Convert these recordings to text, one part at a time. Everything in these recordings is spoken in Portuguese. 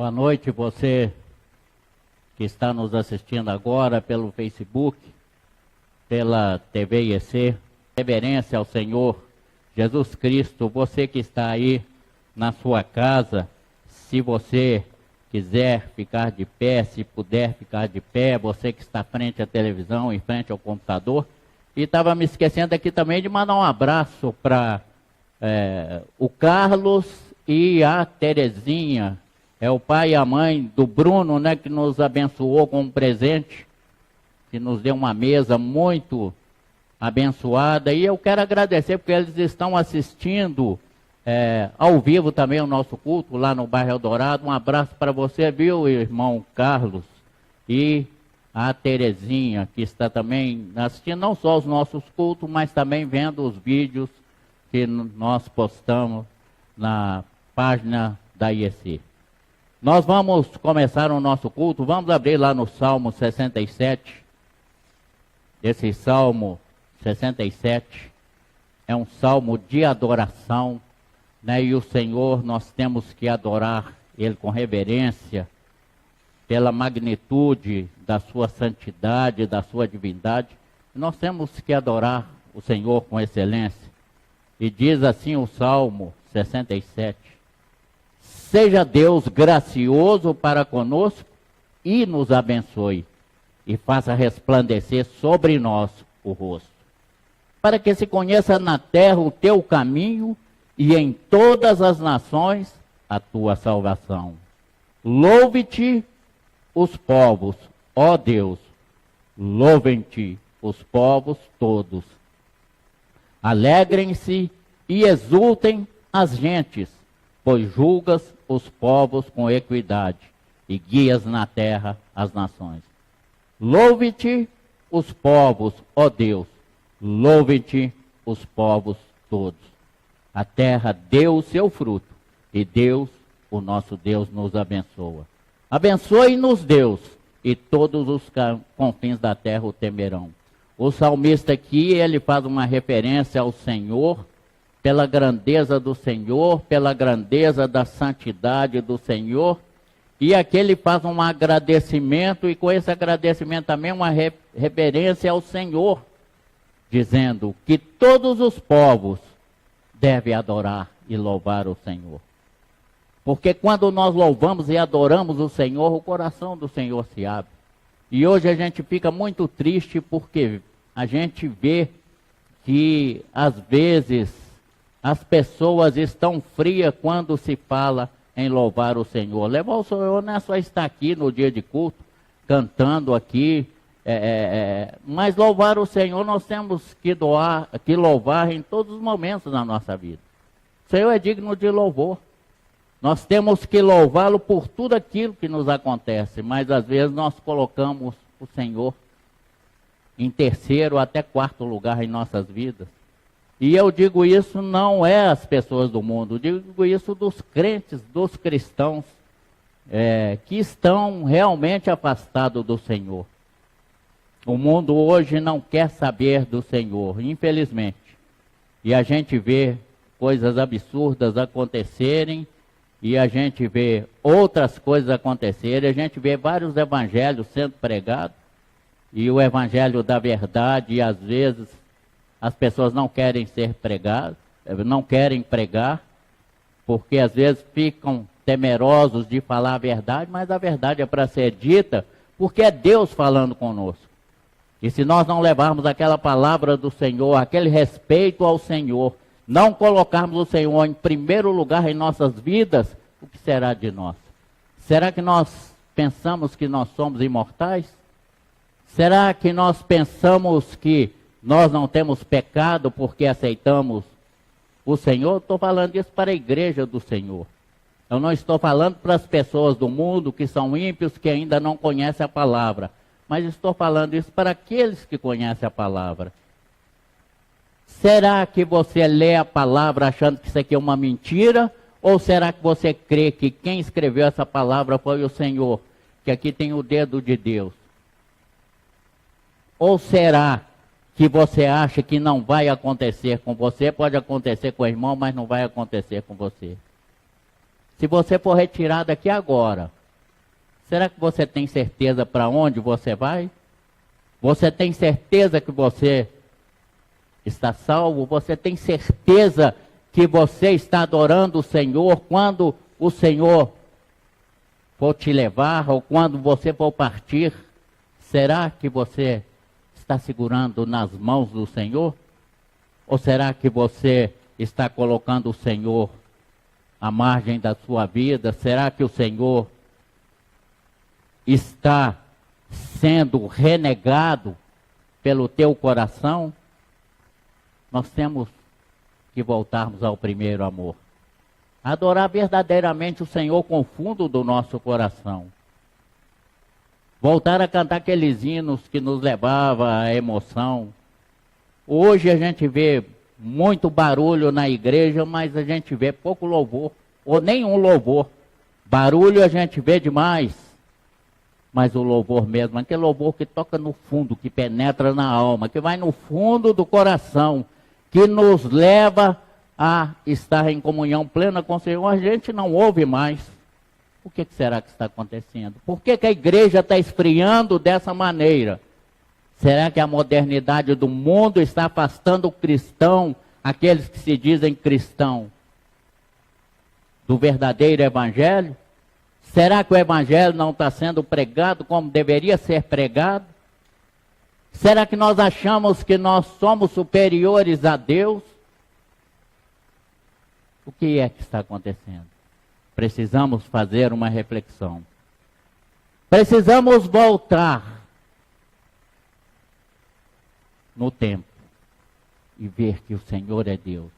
Boa noite, você que está nos assistindo agora pelo Facebook, pela TV IEC. Reverência ao Senhor Jesus Cristo. Você que está aí na sua casa, se você quiser ficar de pé, se puder ficar de pé, você que está frente à televisão e frente ao computador. E estava me esquecendo aqui também de mandar um abraço para o Carlos e a Terezinha. É o pai e a mãe do Bruno, né, que nos abençoou com um presente, que nos deu uma mesa muito abençoada. E eu quero agradecer porque eles estão assistindo ao vivo também o nosso culto lá no bairro Eldorado. Um abraço para você, viu, irmão Carlos? E a Terezinha, que está também assistindo não só os nossos cultos, mas também vendo os vídeos que nós postamos na página da IEC. Nós vamos começar o nosso culto, vamos abrir lá no Salmo 67. Esse Salmo 67 é um salmo de adoração, né? E o Senhor, nós temos que adorar Ele com reverência, pela magnitude da sua santidade, da sua divindade. Nós temos que adorar o Senhor com excelência. E diz assim o Salmo 67. Seja Deus gracioso para conosco e nos abençoe, e faça resplandecer sobre nós o rosto, para que se conheça na terra o teu caminho e em todas as nações a tua salvação. Louve-te os povos, ó Deus, louvem-te os povos todos. Alegrem-se e exultem as gentes, pois julgas os povos com equidade e guias na terra as nações. Louve-te os povos, ó Deus, louve-te os povos todos. A terra deu o seu fruto e Deus, o nosso Deus, nos abençoa. Abençoe-nos, Deus, e todos os confins da terra o temerão. O salmista aqui, ele faz uma referência ao Senhor, pela grandeza do Senhor, pela grandeza da santidade do Senhor. E aqui ele faz um agradecimento, e com esse agradecimento também uma reverência ao Senhor, dizendo que todos os povos devem adorar e louvar o Senhor. Porque quando nós louvamos e adoramos o Senhor, o coração do Senhor se abre. E hoje a gente fica muito triste porque a gente vê que às vezes as pessoas estão frias quando se fala em louvar o Senhor. Levar o Senhor não é só estar aqui no dia de culto, cantando aqui, mas louvar o Senhor nós temos que louvar em todos os momentos da nossa vida. O Senhor é digno de louvor. Nós temos que louvá-lo por tudo aquilo que nos acontece, mas às vezes nós colocamos o Senhor em terceiro até quarto lugar em nossas vidas. E eu digo isso não é as pessoas do mundo, eu digo isso dos crentes, dos cristãos, que estão realmente afastados do Senhor. O mundo hoje não quer saber do Senhor, infelizmente. E a gente vê coisas absurdas acontecerem, e a gente vê outras coisas acontecerem, a gente vê vários evangelhos sendo pregados, e o evangelho da verdade, e às vezes as pessoas não querem ser pregadas, não querem pregar, porque às vezes ficam temerosos de falar a verdade, mas a verdade é para ser dita, porque é Deus falando conosco. E se nós não levarmos aquela palavra do Senhor, aquele respeito ao Senhor, não colocarmos o Senhor em primeiro lugar em nossas vidas, o que será de nós? Será que nós pensamos que nós somos imortais? Será que nós pensamos que nós não temos pecado porque aceitamos o Senhor? Estou falando isso para a igreja do Senhor. Eu não estou falando para as pessoas do mundo que são ímpios, que ainda não conhecem a palavra. Mas estou falando isso para aqueles que conhecem a palavra. Será que você lê a palavra achando que isso aqui é uma mentira? Ou será que você crê que quem escreveu essa palavra foi o Senhor? Que aqui tem o dedo de Deus? Ou será que você acha que não vai acontecer com você? Pode acontecer com o irmão, mas não vai acontecer com você. Se você for retirado aqui agora, Será que você tem certeza para onde você vai? Você tem certeza que você está salvo? Você tem certeza que você está adorando o Senhor quando o Senhor for te levar ou quando você for partir? Será que você está segurando nas mãos do Senhor? Ou será que você está colocando o Senhor à margem da sua vida? Será que o Senhor está sendo renegado pelo teu coração? Nós temos que voltarmos ao primeiro amor. Adorar verdadeiramente o Senhor com o fundo do nosso coração. Voltar a cantar aqueles hinos que nos levavam à emoção. Hoje a gente vê muito barulho na igreja, mas a gente vê pouco louvor, ou nenhum louvor. Barulho a gente vê demais, mas o louvor mesmo, aquele louvor que toca no fundo, que penetra na alma, que vai no fundo do coração, que nos leva a estar em comunhão plena com o Senhor, a gente não ouve mais. O que será que está acontecendo? Por que a igreja está esfriando dessa maneira? Será que a modernidade do mundo está afastando o cristão, aqueles que se dizem cristão, do verdadeiro evangelho? Será que o evangelho não está sendo pregado como deveria ser pregado? Será que nós achamos que nós somos superiores a Deus? O que é que está acontecendo? Precisamos fazer uma reflexão. Precisamos voltar no tempo e ver que o Senhor é Deus.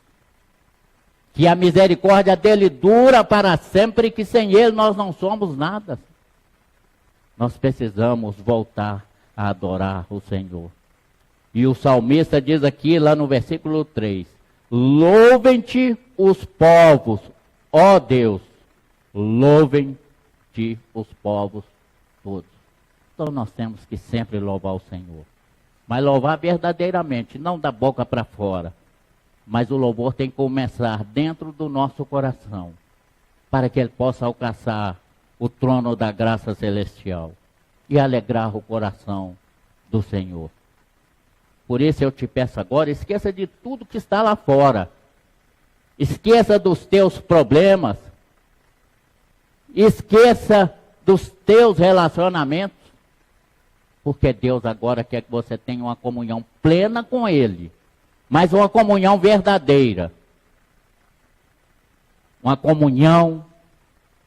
Que a misericórdia dele dura para sempre e que sem ele nós não somos nada. Nós precisamos voltar a adorar o Senhor. E o salmista diz aqui, lá no versículo 3, louvem-te os povos, ó Deus, louvem-te os povos todos. Então nós temos que sempre louvar o Senhor. Mas louvar verdadeiramente, não da boca para fora. Mas o louvor tem que começar dentro do nosso coração, para que ele possa alcançar o trono da graça celestial e alegrar o coração do Senhor. Por isso eu te peço agora, esqueça de tudo que está lá fora. Esqueça dos teus problemas. Esqueça dos teus relacionamentos. Porque Deus agora quer que você tenha uma comunhão plena com Ele. Mas uma comunhão verdadeira. Uma comunhão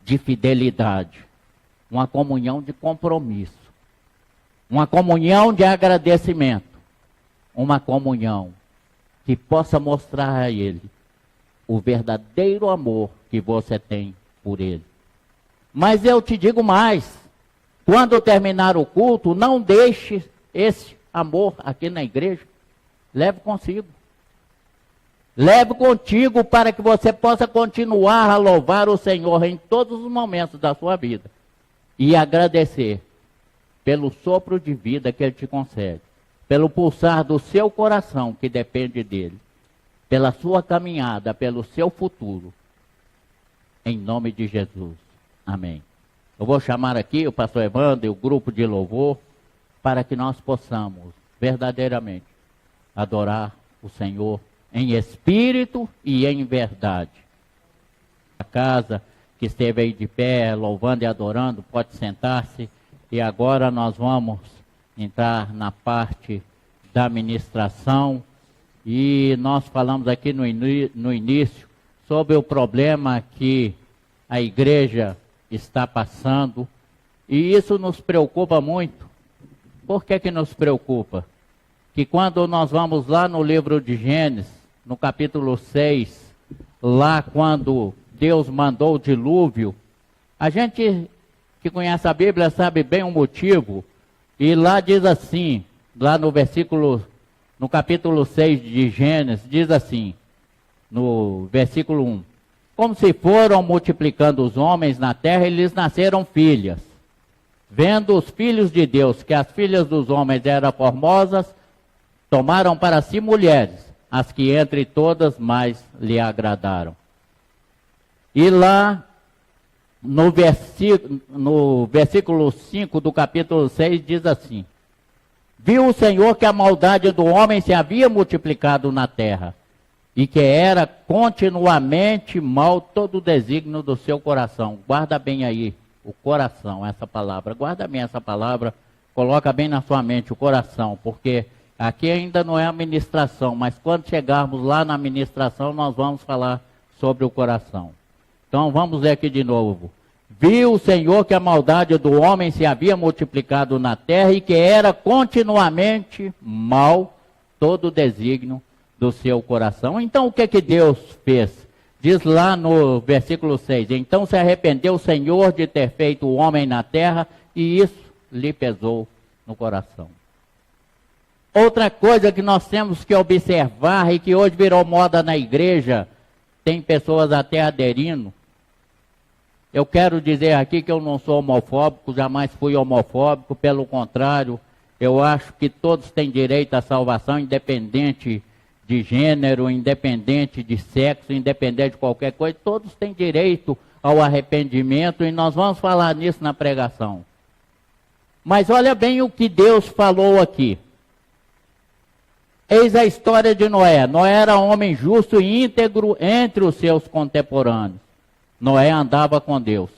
de fidelidade. Uma comunhão de compromisso. Uma comunhão de agradecimento. Uma comunhão que possa mostrar a Ele o verdadeiro amor que você tem por Ele. Mas eu te digo mais. Quando terminar o culto, não deixe esse amor aqui na igreja. Leve consigo. Leve contigo para que você possa continuar a louvar o Senhor em todos os momentos da sua vida. E agradecer pelo sopro de vida que Ele te concede. Pelo pulsar do seu coração que depende dEle. Pela sua caminhada, pelo seu futuro. Em nome de Jesus. Amém. Eu vou chamar aqui o pastor Evandro e o grupo de louvor para que nós possamos verdadeiramente adorar o Senhor em espírito e em verdade. A casa que esteve aí de pé, louvando e adorando, pode sentar-se. E agora nós vamos entrar na parte da ministração. E nós falamos aqui no início sobre o problema que a igreja está passando, e isso nos preocupa muito. Por que nos preocupa? Que quando nós vamos lá no livro de Gênesis, no capítulo 6, lá quando Deus mandou o dilúvio, a gente que conhece a Bíblia sabe bem o motivo, e lá diz assim, lá no capítulo 6 de Gênesis, diz assim, no versículo 1, como se foram multiplicando os homens na terra, eles nasceram filhas. Vendo os filhos de Deus que as filhas dos homens eram formosas, tomaram para si mulheres, as que entre todas mais lhe agradaram. E lá no versículo 5 do capítulo 6, diz assim: viu o Senhor que a maldade do homem se havia multiplicado na terra, e que era continuamente mal todo o desígnio do seu coração. Guarda bem aí, o coração, essa palavra. Guarda bem essa palavra, coloca bem na sua mente o coração, porque aqui ainda não é a ministração, mas quando chegarmos lá na ministração, nós vamos falar sobre o coração. Então vamos ler aqui de novo. Viu o Senhor que a maldade do homem se havia multiplicado na terra e que era continuamente mal todo o desígnio do seu coração. Então o que Deus fez? Diz lá no versículo 6, então se arrependeu o Senhor de ter feito o homem na terra e isso lhe pesou no coração. Outra coisa que nós temos que observar e que hoje virou moda na igreja, tem pessoas até aderindo. Eu quero dizer aqui que eu não sou homofóbico, jamais fui homofóbico, pelo contrário, eu acho que todos têm direito à salvação, independente de gênero, independente de sexo, independente de qualquer coisa, todos têm direito ao arrependimento e nós vamos falar nisso na pregação. Mas olha bem o que Deus falou aqui. Eis a história de Noé. Noé era homem justo e íntegro entre os seus contemporâneos. Noé andava com Deus.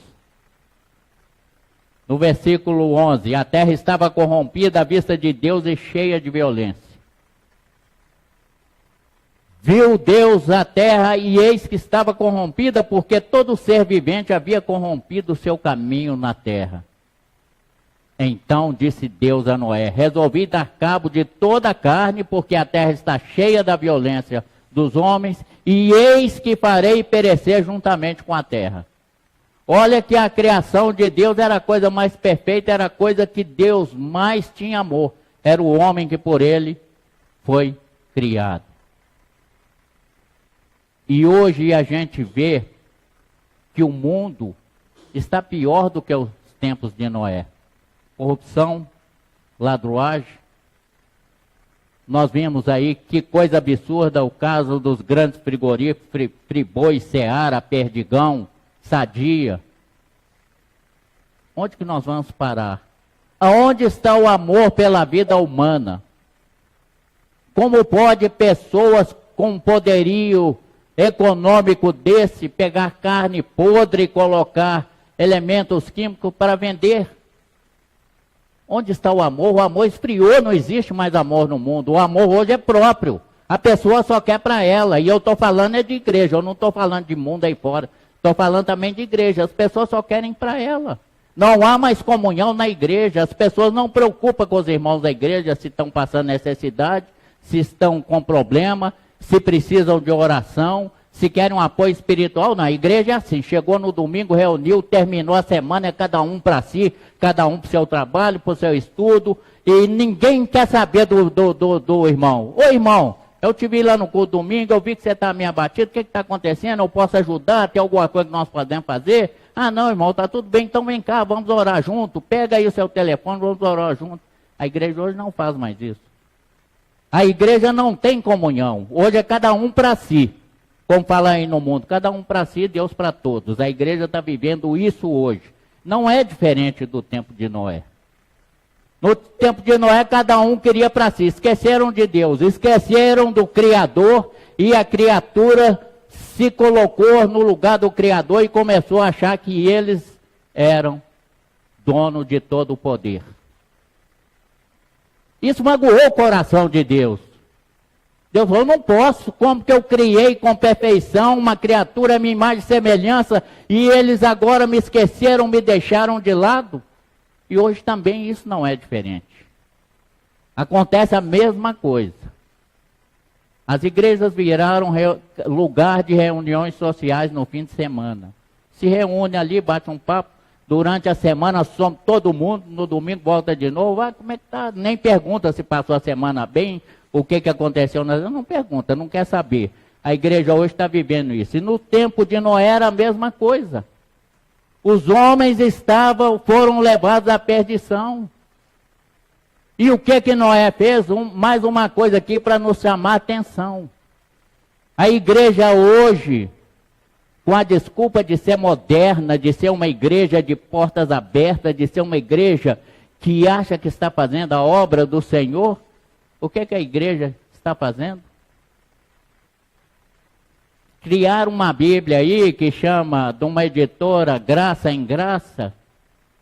No versículo 11, a terra estava corrompida à vista de Deus e cheia de violência. Viu Deus a terra e eis que estava corrompida, porque todo ser vivente havia corrompido o seu caminho na terra. Então disse Deus a Noé: resolvi dar cabo de toda a carne, porque a terra está cheia da violência dos homens, e eis que farei perecer juntamente com a terra. Olha que a criação de Deus era a coisa mais perfeita, era a coisa que Deus mais tinha amor. Era o homem que por ele foi criado. E hoje a gente vê que o mundo está pior do que os tempos de Noé. Corrupção, ladruagem. Nós vimos aí que coisa absurda o caso dos grandes frigoríficos, Friboi, Seara, Perdigão, Sadia. Onde que nós vamos parar? Aonde está o amor pela vida humana? Como pode pessoas com poderio econômico desse pegar carne podre e colocar elementos químicos para vender? Onde está o amor? O amor esfriou, não existe mais amor no mundo. O amor hoje é próprio. A pessoa só quer para ela. E eu estou falando é de igreja, eu não estou falando de mundo aí fora. Estou falando também de igreja. As pessoas só querem para ela. Não há mais comunhão na igreja. As pessoas não preocupam com os irmãos da igreja se estão passando necessidade, se estão com problema, se precisam de oração, se querem um apoio espiritual. Na igreja é assim, chegou no domingo, reuniu, terminou a semana, é cada um para si, cada um para o seu trabalho, para o seu estudo, e ninguém quer saber do irmão. Ô irmão, eu te vi lá no culto domingo, eu vi que você está meio abatido, o que está acontecendo? Eu posso ajudar? Tem alguma coisa que nós podemos fazer? Ah não, irmão, está tudo bem, então vem cá, vamos orar junto, pega aí o seu telefone, vamos orar junto. A igreja hoje não faz mais isso. A igreja não tem comunhão, hoje é cada um para si. Como fala aí no mundo, cada um para si, Deus para todos. A igreja está vivendo isso hoje. Não é diferente do tempo de Noé. No tempo de Noé, cada um queria para si. Esqueceram de Deus, esqueceram do Criador e a criatura se colocou no lugar do Criador e começou a achar que eles eram dono de todo o poder. Isso magoou o coração de Deus. Deus falou, não posso, como que eu criei com perfeição uma criatura à minha imagem e semelhança, e eles agora me esqueceram, me deixaram de lado? E hoje também isso não é diferente. Acontece a mesma coisa. As igrejas viraram lugar de reuniões sociais no fim de semana. Se reúne ali, bate um papo, durante a semana some todo mundo, no domingo volta de novo, como é que tá? Nem pergunta se passou a semana bem, o que aconteceu, não pergunta, não quer saber. A igreja hoje está vivendo isso. E no tempo de Noé era a mesma coisa. Os homens foram levados à perdição. E o que Noé fez? Mais uma coisa aqui para nos chamar a atenção. A igreja hoje, com a desculpa de ser moderna, de ser uma igreja de portas abertas, de ser uma igreja que acha que está fazendo a obra do Senhor. O que a igreja está fazendo? Criar uma Bíblia aí que chama de uma editora Graça em Graça,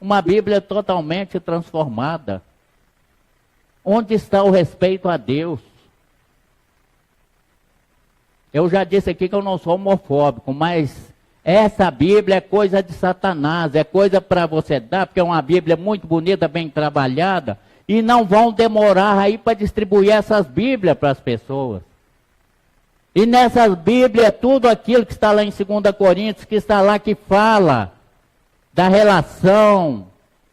uma Bíblia totalmente transformada. Onde está o respeito a Deus? Eu já disse aqui que eu não sou homofóbico, mas essa Bíblia é coisa de Satanás, é coisa para você dar, porque é uma Bíblia muito bonita, bem trabalhada, e não vão demorar aí para distribuir essas Bíblias para as pessoas. E nessas Bíblias, tudo aquilo que está lá em 2 Coríntios, que está lá que fala da relação,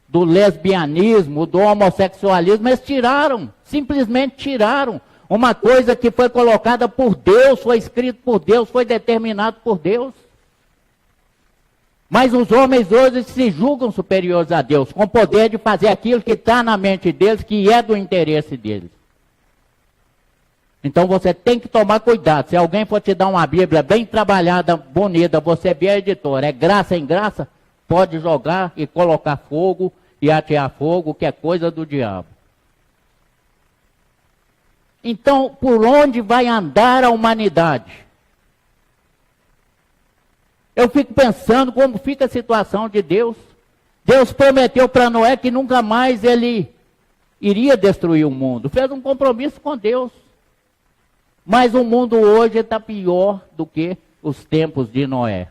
do lesbianismo, do homossexualismo, eles tiraram, simplesmente tiraram. Uma coisa que foi colocada por Deus, foi escrito por Deus, foi determinado por Deus. Mas os homens hoje se julgam superiores a Deus, com poder de fazer aquilo que está na mente deles, que é do interesse deles. Então você tem que tomar cuidado. Se alguém for te dar uma Bíblia bem trabalhada, bonita, você vê a editora, é graça em graça, pode jogar e colocar fogo e atear fogo, que é coisa do diabo. Então, por onde vai andar a humanidade? Eu fico pensando como fica a situação de Deus. Deus prometeu para Noé que nunca mais ele iria destruir o mundo. Fez um compromisso com Deus. Mas o mundo hoje está pior do que os tempos de Noé.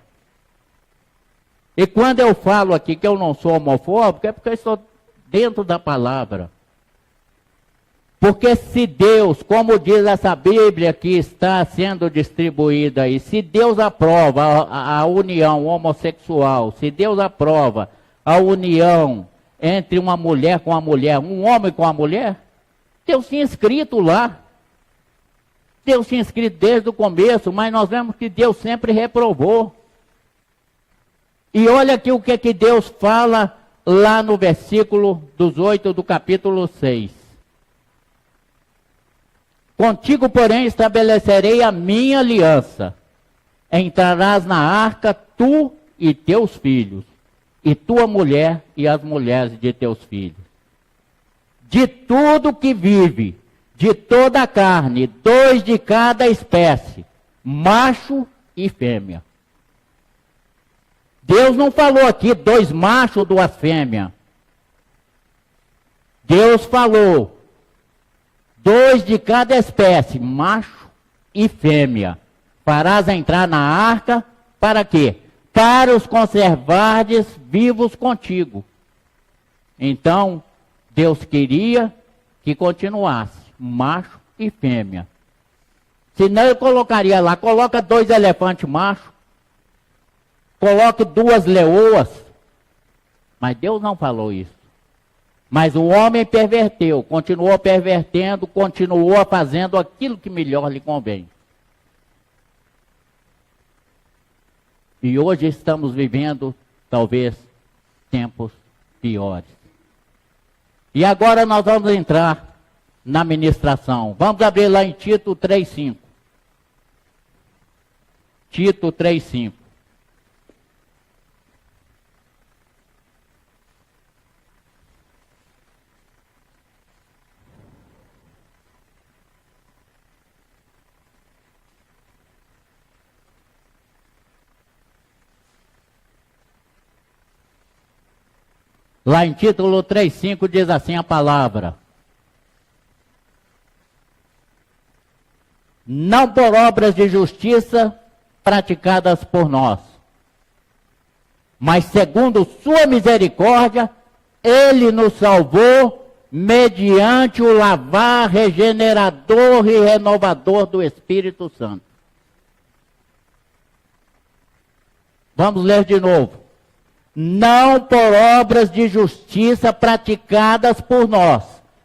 E quando eu falo aqui que eu não sou homofóbico, é porque eu estou dentro da palavra. Porque se Deus, como diz essa Bíblia que está sendo distribuída aí, se Deus aprova a união homossexual, se Deus aprova a união entre uma mulher com a mulher, um homem com a mulher, Deus tinha escrito lá. Deus tinha escrito desde o começo, mas nós vemos que Deus sempre reprovou. E olha aqui o que Deus fala lá no versículo 18 do capítulo 6. Contigo, porém, estabelecerei a minha aliança. Entrarás na arca, tu e teus filhos, e tua mulher e as mulheres de teus filhos. De tudo que vive, de toda a carne, 2 de cada espécie, macho e fêmea. Deus não falou aqui 2 machos, 2 fêmeas. Deus falou 2 de cada espécie, macho e fêmea. Farás entrar na arca, para quê? Para os conservares vivos contigo. Então, Deus queria que continuasse, macho e fêmea. Senão eu colocaria lá, coloca 2 elefantes machos, coloque 2 leoas. Mas Deus não falou isso. Mas o homem perverteu, continuou pervertendo, continuou fazendo aquilo que melhor lhe convém. E hoje estamos vivendo, talvez, tempos piores. E agora nós vamos entrar na ministração. Vamos abrir lá em Tito 3,5. Tito 3,5. Lá em título 3,5 diz assim a palavra: não por obras de justiça praticadas por nós, mas segundo sua misericórdia, ele nos salvou mediante o lavar regenerador e renovador do Espírito Santo. Vamos ler de novo. Não por obras de justiça praticadas por nós,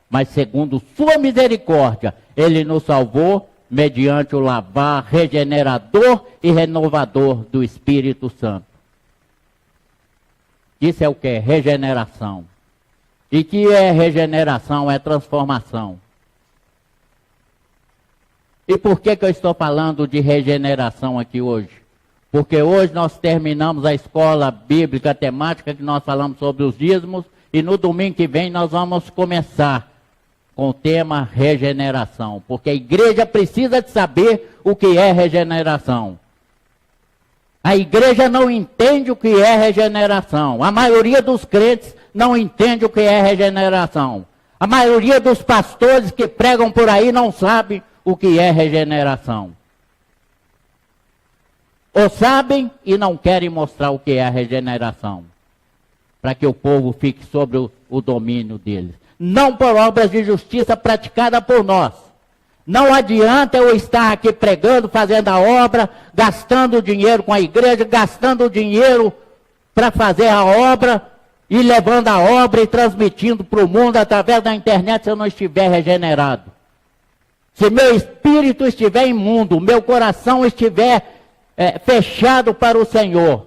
mas segundo sua misericórdia, ele nos salvou mediante o lavar regenerador e renovador do Espírito Santo. Isso é o que? Regeneração. E que é regeneração? É transformação. E por que eu estou falando de regeneração aqui hoje? Porque hoje nós terminamos a escola bíblica temática, que nós falamos sobre os dízimos, e no domingo que vem nós vamos começar com o tema regeneração. Porque a igreja precisa de saber o que é regeneração. A igreja não entende o que é regeneração. A maioria dos crentes não entende o que é regeneração. A maioria dos pastores que pregam por aí não sabe o que é regeneração. Ou sabem e não querem mostrar o que é a regeneração, para que o povo fique sobre o domínio deles. Não por obras de justiça praticada por nós. Não adianta eu estar aqui pregando, fazendo a obra, gastando dinheiro com a igreja, gastando dinheiro para fazer a obra, e levando a obra e transmitindo para o mundo através da internet se eu não estiver regenerado. Se meu espírito estiver imundo, meu coração estiver fechado para o Senhor,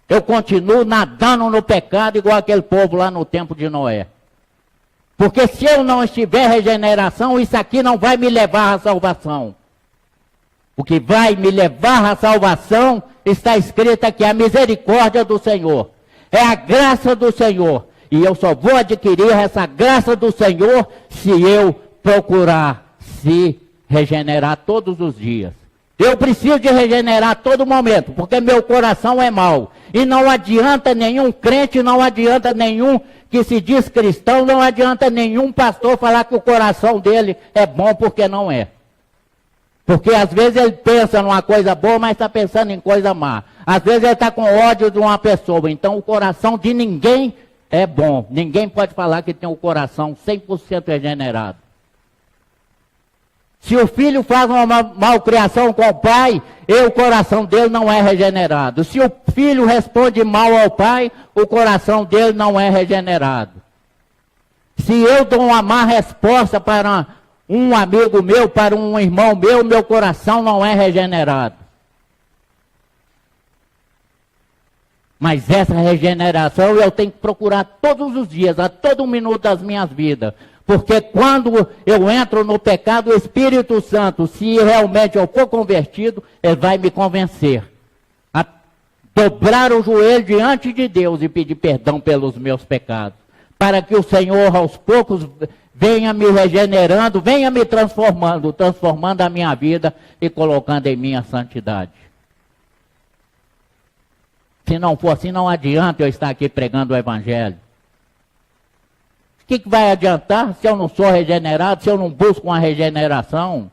eu continuo nadando no pecado igual aquele povo lá no tempo de Noé. Porque se eu não estiver regeneração, isso aqui não vai me levar à salvação. O que vai me levar à salvação está escrito aqui, a misericórdia do Senhor. É a graça do Senhor. E eu só vou adquirir essa graça do Senhor se eu procurar se regenerar todos os dias. Eu preciso de regenerar a todo momento, porque meu coração é mau. E não adianta nenhum crente, não adianta nenhum que se diz cristão, não adianta nenhum pastor falar que o coração dele é bom, porque não é. Porque às vezes ele pensa numa coisa boa, mas está pensando em coisa má. Às vezes ele está com ódio de uma pessoa. Então o coração de ninguém é bom. Ninguém pode falar que tem o coração 100% regenerado. Se o filho faz uma malcriação com o pai, o coração dele não é regenerado. Se o filho responde mal ao pai, o coração dele não é regenerado. Se eu dou uma má resposta para um amigo meu, para um irmão meu coração não é regenerado. Mas essa regeneração eu tenho que procurar todos os dias, a todo minuto das minhas vidas. Porque quando eu entro no pecado, o Espírito Santo, se realmente eu for convertido, ele vai me convencer a dobrar o joelho diante de Deus e pedir perdão pelos meus pecados. Para que o Senhor, aos poucos, venha me regenerando, venha me transformando a minha vida e colocando em mim a santidade. Se não for assim, não adianta eu estar aqui pregando o Evangelho. O que vai adiantar se eu não sou regenerado, se eu não busco uma regeneração?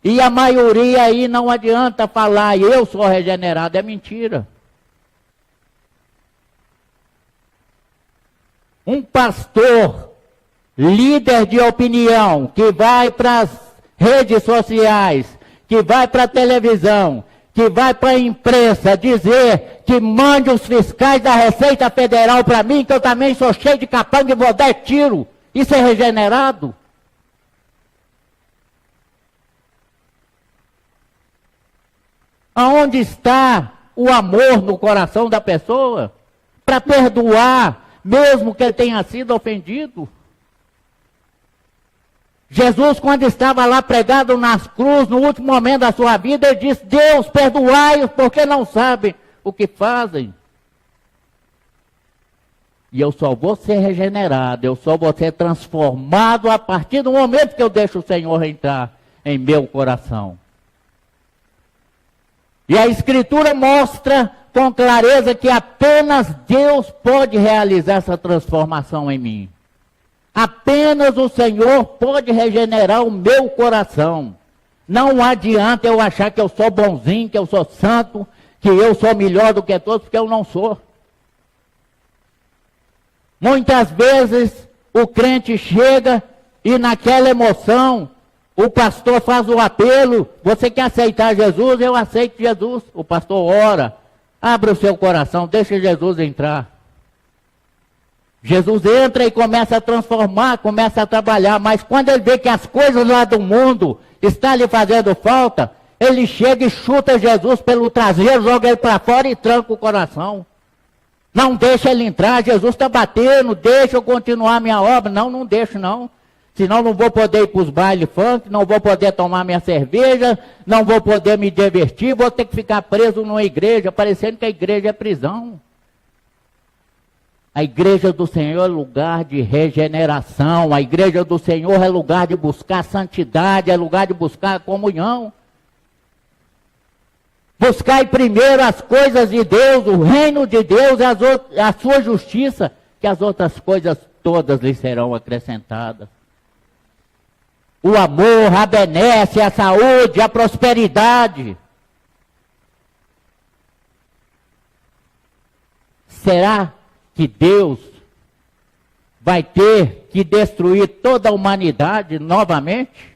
E a maioria aí não adianta falar, eu sou regenerado, é mentira. Um pastor, líder de opinião, que vai para as redes sociais, que vai para a televisão, que vai para a imprensa dizer que mande os fiscais da Receita Federal para mim, que eu também sou cheio de capanga e vou dar tiro. Isso é regenerado? Aonde está o amor no coração da pessoa para perdoar, mesmo que ele tenha sido ofendido? Jesus, quando estava lá pregado nas cruzes, no último momento da sua vida, ele disse, Deus, perdoai-os, porque não sabem o que fazem. E eu só vou ser regenerado, eu só vou ser transformado a partir do momento que eu deixo o Senhor entrar em meu coração. E a Escritura mostra com clareza que apenas Deus pode realizar essa transformação em mim. Apenas o Senhor pode regenerar o meu coração. Não adianta eu achar que eu sou bonzinho, que eu sou santo, que eu sou melhor do que todos, porque eu não sou. Muitas vezes o crente chega e naquela emoção, o pastor faz o apelo, você quer aceitar Jesus? Eu aceito Jesus. O pastor ora, abre o seu coração, deixa Jesus entrar. Jesus entra e começa a transformar, começa a trabalhar, mas quando ele vê que as coisas lá do mundo estão lhe fazendo falta, ele chega e chuta Jesus pelo traseiro, joga ele para fora e tranca o coração. Não deixa ele entrar, Jesus está batendo, deixa eu continuar minha obra. Não, não deixo não. Senão não vou poder ir para os bailes funk, não vou poder tomar minha cerveja, não vou poder me divertir, vou ter que ficar preso numa igreja, parecendo que a igreja é prisão. A igreja do Senhor é lugar de regeneração, a igreja do Senhor é lugar de buscar santidade, é lugar de buscar comunhão. Buscai primeiro as coisas de Deus, o reino de Deus e a sua justiça, que as outras coisas todas lhe serão acrescentadas. O amor, a benécia, a saúde, a prosperidade. Será que Deus vai ter que destruir toda a humanidade novamente?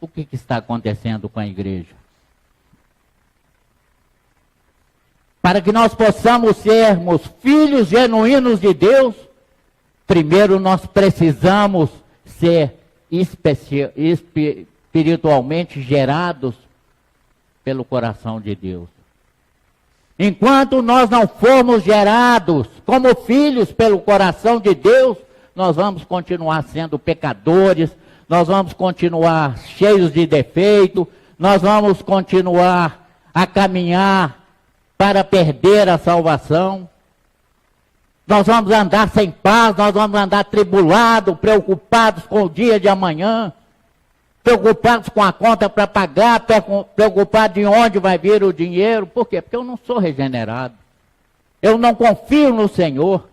O que está acontecendo com a igreja? Para que nós possamos sermos filhos genuínos de Deus, primeiro nós precisamos ser espiritualmente gerados pelo coração de Deus. Enquanto nós não formos gerados como filhos pelo coração de Deus, nós vamos continuar sendo pecadores, nós vamos continuar cheios de defeito, nós vamos continuar a caminhar para perder a salvação. Nós vamos andar sem paz, nós vamos andar atribulados, preocupados com o dia de amanhã, preocupados com a conta para pagar, preocupados de onde vai vir o dinheiro. Por quê? Porque eu não sou regenerado. Eu não confio no Senhor.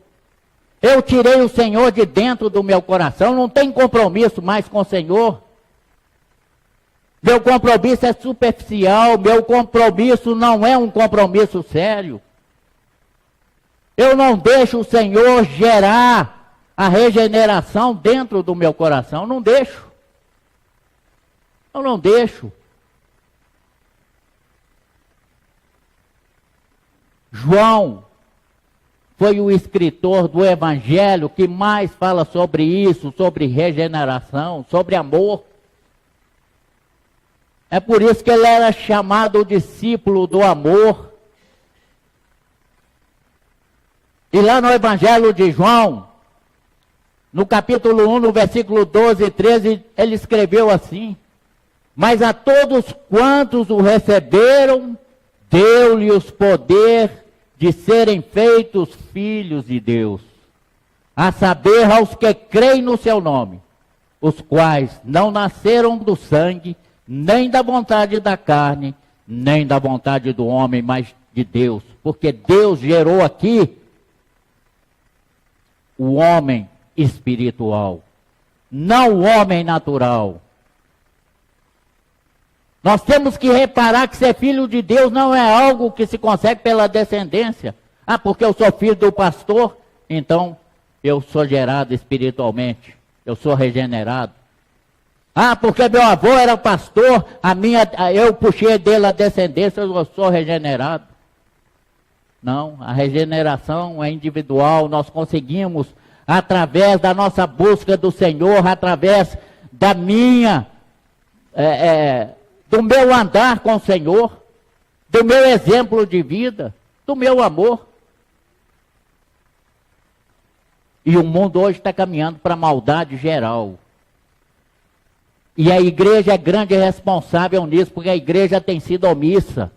Eu tirei o Senhor de dentro do meu coração, não tenho compromisso mais com o Senhor. Meu compromisso é superficial, meu compromisso não é um compromisso sério. Eu não deixo o Senhor gerar a regeneração dentro do meu coração. Não deixo. Eu não deixo. João foi o escritor do Evangelho que mais fala sobre isso, sobre regeneração, sobre amor. É por isso que ele era chamado o discípulo do amor. E lá no Evangelho de João, no capítulo 1, no versículo 12 e 13, ele escreveu assim: mas a todos quantos o receberam, deu-lhes poder de serem feitos filhos de Deus, a saber, aos que creem no seu nome, os quais não nasceram do sangue, nem da vontade da carne, nem da vontade do homem, mas de Deus. Porque Deus gerou aqui o homem espiritual, não o homem natural. Nós temos que reparar que ser filho de Deus não é algo que se consegue pela descendência. Ah, porque eu sou filho do pastor, então eu sou gerado espiritualmente, eu sou regenerado. Ah, porque meu avô era pastor, eu puxei dele a descendência, eu sou regenerado. Não, a regeneração é individual, nós conseguimos através da nossa busca do Senhor, através da do meu andar com o Senhor, do meu exemplo de vida, do meu amor. E o mundo hoje está caminhando para a maldade geral. E a igreja é grande responsável nisso, porque a igreja tem sido omissa.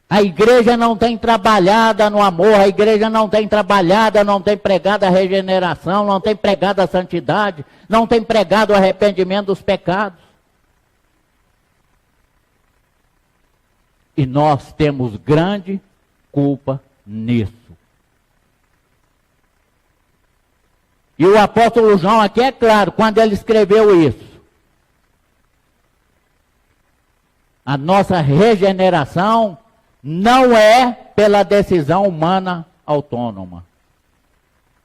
A igreja não tem trabalhado no amor, a igreja não tem trabalhado, não tem pregado a regeneração, não tem pregado a santidade, não tem pregado o arrependimento dos pecados. E nós temos grande culpa nisso. E o apóstolo João aqui é claro, quando ele escreveu isso. A nossa regeneração não é pela decisão humana autônoma,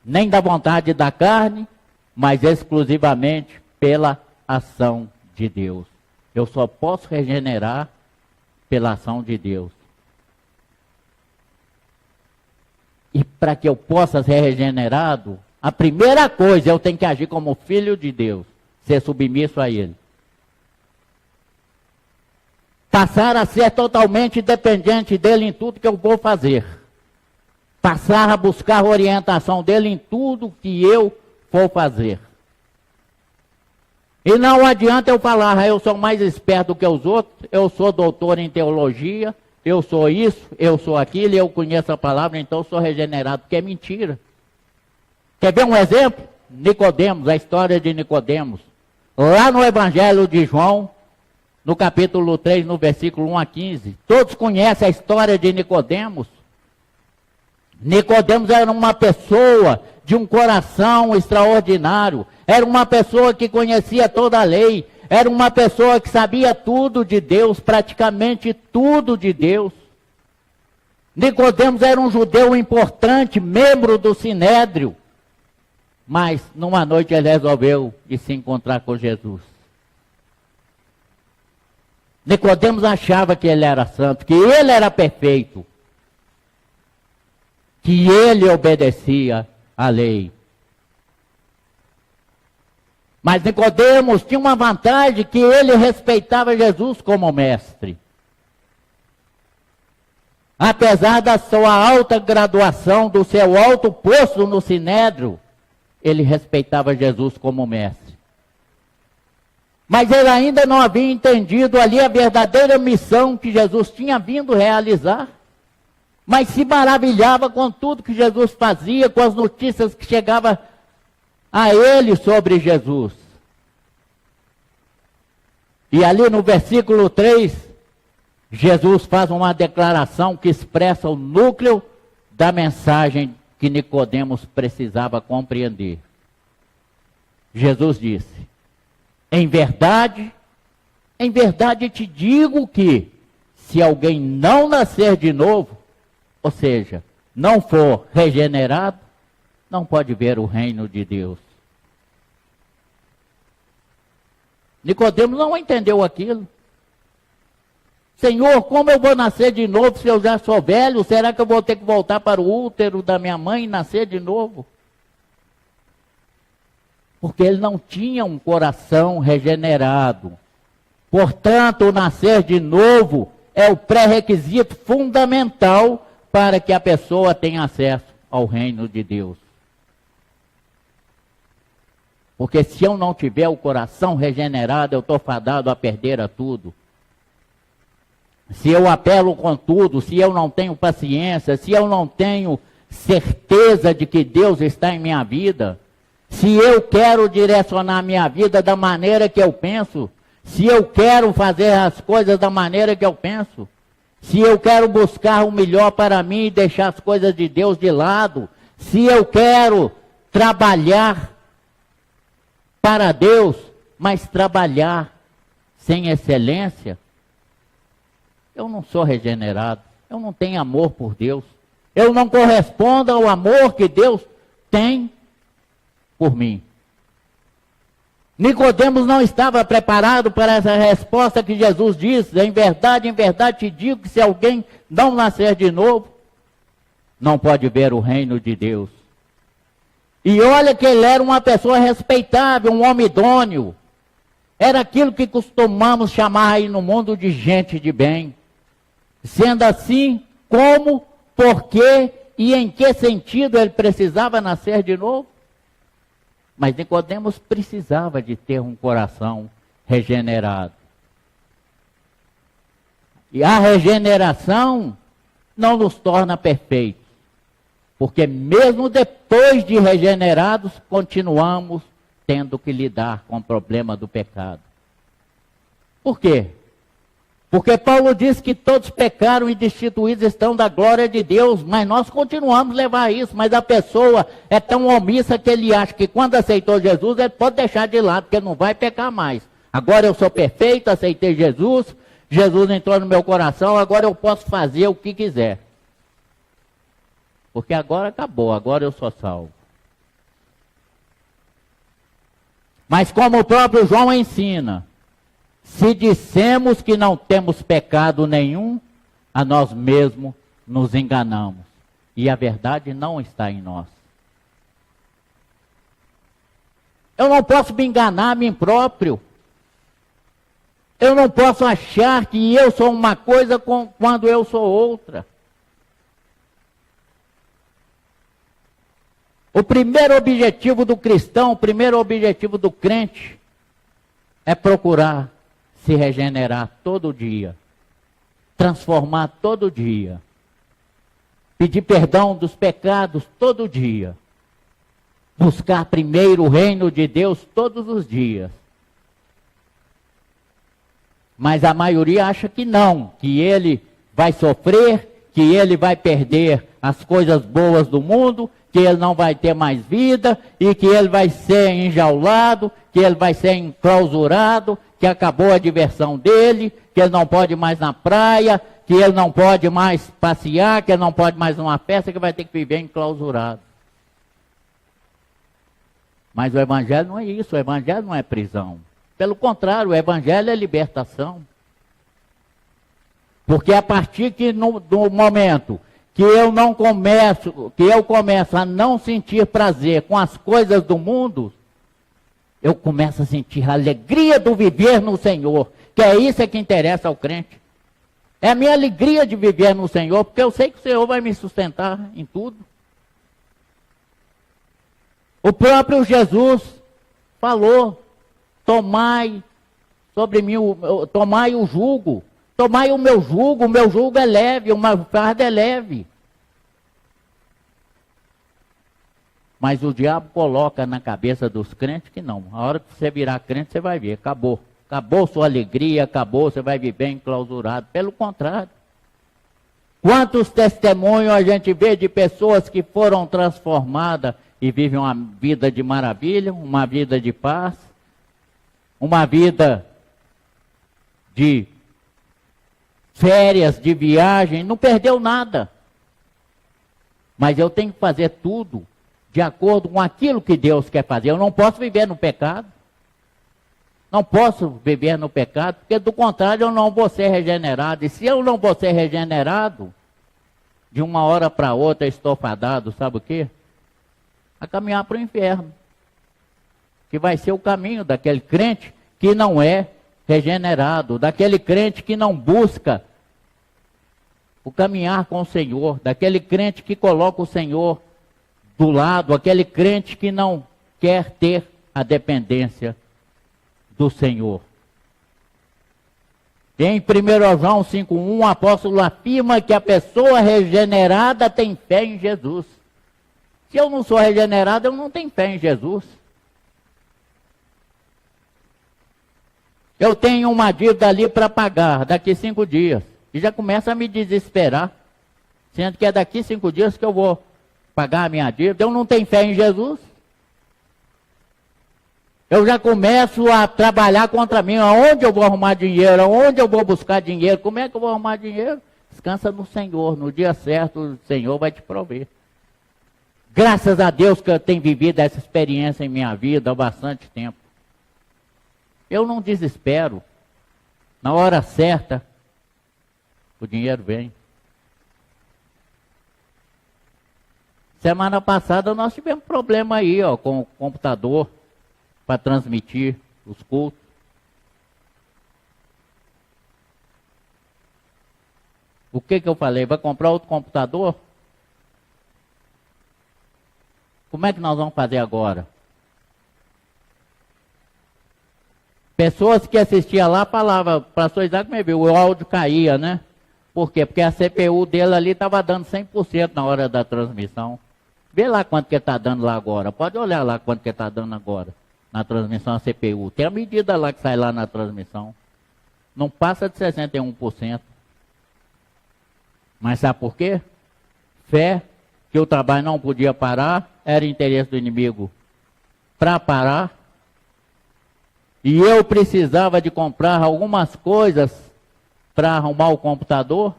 nem da vontade da carne, mas exclusivamente pela ação de Deus. Eu só posso regenerar pela ação de Deus. E para que eu possa ser regenerado, a primeira coisa, eu tenho que agir como filho de Deus, ser submisso a Ele. Passar a ser totalmente dependente dEle em tudo que eu vou fazer. passar a buscar a orientação dele em tudo que eu for fazer. E não adianta eu falar, eu sou mais esperto do que os outros, eu sou doutor em teologia, eu sou isso, eu sou aquilo, eu conheço a palavra, então eu sou regenerado, porque é mentira. Quer ver um exemplo? Nicodemos, a história de Nicodemos. Lá no Evangelho de João, no capítulo 3, no versículo 1 a 15, todos conhecem a história de Nicodemos. Nicodemos era uma pessoa de um coração extraordinário, era uma pessoa que conhecia toda a lei, era uma pessoa que sabia tudo de Deus, praticamente tudo de Deus. Nicodemos era um judeu importante, membro do Sinédrio, mas numa noite ele resolveu ir se encontrar com Jesus. Nicodemos achava que ele era santo, que ele era perfeito, que ele obedecia à lei. Mas Nicodemos tinha uma vantagem, que ele respeitava Jesus como mestre. Apesar da sua alta graduação, do seu alto posto no Sinédrio, ele respeitava Jesus como mestre. Mas ele ainda não havia entendido ali a verdadeira missão que Jesus tinha vindo realizar. Mas se maravilhava com tudo que Jesus fazia, com as notícias que chegavam a ele sobre Jesus. E ali no versículo 3, Jesus faz uma declaração que expressa o núcleo da mensagem que Nicodemos precisava compreender. Jesus disse: em verdade te digo que, se alguém não nascer de novo, ou seja, não for regenerado, não pode ver o reino de Deus. Nicodemos não entendeu aquilo. Senhor, como eu vou nascer de novo se eu já sou velho? Será que eu vou ter que voltar para o útero da minha mãe e nascer de novo? Porque ele não tinha um coração regenerado. Portanto, o nascer de novo é o pré-requisito fundamental para que a pessoa tenha acesso ao reino de Deus. Porque se eu não tiver o coração regenerado, eu estou fadado a perder a tudo. Se eu apelo com tudo, se eu não tenho paciência, se eu não tenho certeza de que Deus está em minha vida, se eu quero direcionar a minha vida da maneira que eu penso, se eu quero fazer as coisas da maneira que eu penso, se eu quero buscar o melhor para mim e deixar as coisas de Deus de lado, se eu quero trabalhar para Deus, mas trabalhar sem excelência, eu não sou regenerado, eu não tenho amor por Deus, eu não correspondo ao amor que Deus tem por mim. Nicodemos não estava preparado para essa resposta que Jesus disse: em verdade te digo que se alguém não nascer de novo, não pode ver o reino de Deus. E olha que ele era uma pessoa respeitável, um homem idôneo. Era aquilo que costumamos chamar aí no mundo de gente de bem. Sendo assim, como, por quê e em que sentido ele precisava nascer de novo? Mas Nicodemos precisava de ter um coração regenerado. E a regeneração não nos torna perfeitos. Porque mesmo depois de regenerados, continuamos tendo que lidar com o problema do pecado. Por quê? Porque Paulo diz que todos pecaram e destituídos estão da glória de Deus, mas nós continuamos a levar isso, mas a pessoa é tão omissa que ele acha que quando aceitou Jesus, ele pode deixar de lado, porque não vai pecar mais. Agora eu sou perfeito, aceitei Jesus, Jesus entrou no meu coração, agora eu posso fazer o que quiser. Porque agora acabou, agora eu sou salvo. Mas como o próprio João ensina, se dissemos que não temos pecado nenhum, a nós mesmos nos enganamos. E a verdade não está em nós. Eu não posso me enganar a mim próprio. Eu não posso achar que eu sou uma coisa quando eu sou outra. O primeiro objetivo do cristão, o primeiro objetivo do crente é procurar se regenerar todo dia, transformar todo dia, pedir perdão dos pecados todo dia, buscar primeiro o reino de Deus todos os dias. Mas a maioria acha que não, que ele vai sofrer, que ele vai perder as coisas boas do mundo, que ele não vai ter mais vida, e que ele vai ser enjaulado, que ele vai ser enclausurado, que acabou a diversão dele, que ele não pode mais na praia, que ele não pode mais passear, que ele não pode mais numa festa, que vai ter que viver enclausurado. Mas o evangelho não é isso, o evangelho não é prisão. Pelo contrário, o evangelho é libertação. Porque a partir do momento que eu começo a não sentir prazer com as coisas do mundo, eu começo a sentir a alegria do viver no Senhor, que é isso que interessa ao crente. É a minha alegria de viver no Senhor, porque eu sei que o Senhor vai me sustentar em tudo. O próprio Jesus falou: tomai sobre mim, tomai o jugo, tomai o meu jugo é leve, o meu fardo é leve. Mas o diabo coloca na cabeça dos crentes que não. A hora que você virar crente, você vai ver, acabou. Acabou sua alegria, acabou, você vai viver enclausurado. Pelo contrário. Quantos testemunhos a gente vê de pessoas que foram transformadas e vivem uma vida de maravilha, uma vida de paz, uma vida de férias, de viagem, não perdeu nada. Mas eu tenho que fazer tudo de acordo com aquilo que Deus quer fazer. Eu não posso viver no pecado. Não posso viver no pecado, porque do contrário eu não vou ser regenerado. E se eu não vou ser regenerado, de uma hora para outra estou fadado, sabe o quê? A caminhar para o inferno. Que vai ser o caminho daquele crente que não é regenerado, daquele crente que não busca o caminhar com o Senhor, daquele crente que coloca o Senhor do lado, aquele crente que não quer ter a dependência do Senhor. Em 1 João 5,1, o apóstolo afirma que a pessoa regenerada tem fé em Jesus. Se eu não sou regenerado, eu não tenho fé em Jesus. Eu tenho uma dívida ali para pagar daqui 5 dias. E já começa a me desesperar. Sendo que é daqui 5 dias que eu vou pagar a minha dívida. Eu não tenho fé em Jesus. Eu já começo a trabalhar contra mim. Aonde eu vou arrumar dinheiro? Aonde eu vou buscar dinheiro? Como é que eu vou arrumar dinheiro? Descansa no Senhor. No dia certo, o Senhor vai te prover. Graças a Deus que eu tenho vivido essa experiência em minha vida há bastante tempo. Eu não desespero. Na hora certa, o dinheiro vem. Semana passada nós tivemos problema aí, com o computador para transmitir os cultos. O que eu falei? Vai comprar outro computador? Como é que nós vamos fazer agora? Pessoas que assistiam lá falavam, pastor Isaac me viu, o áudio caía, né? Por quê? Porque a CPU dele ali estava dando 100% na hora da transmissão. Vê lá quanto que está dando lá agora. Pode olhar lá quanto que está dando agora na transmissão a CPU. Tem a medida lá que sai lá na transmissão. Não passa de 61%. Mas sabe por quê? Fé, que o trabalho não podia parar, era interesse do inimigo para parar. E eu precisava de comprar algumas coisas para arrumar o computador.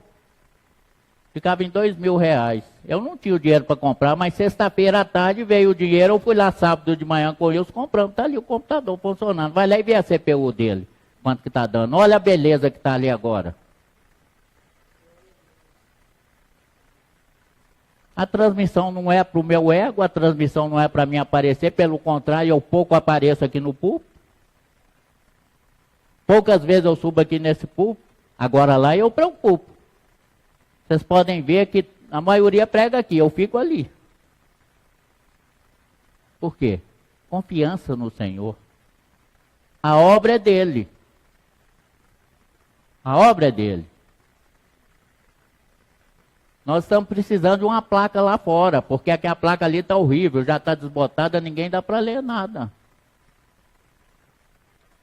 Ficava em R$2.000. Eu não tinha o dinheiro para comprar, mas sexta-feira à tarde veio o dinheiro. Eu fui lá sábado de manhã com eles, compramos. Está ali o computador funcionando. Vai lá e vê a CPU dele. Quanto que está dando. Olha a beleza que está ali agora. A transmissão não é para o meu ego, a transmissão não é para mim aparecer. Pelo contrário, eu pouco apareço aqui no púlpito. Poucas vezes eu subo aqui nesse púlpito. Agora lá eu preocupo. Vocês podem ver que a maioria prega aqui, eu fico ali. Por quê? Confiança no Senhor. A obra é dele. A obra é dele. Nós estamos precisando de uma placa lá fora, porque aquela placa ali está horrível, já está desbotada, ninguém dá para ler nada.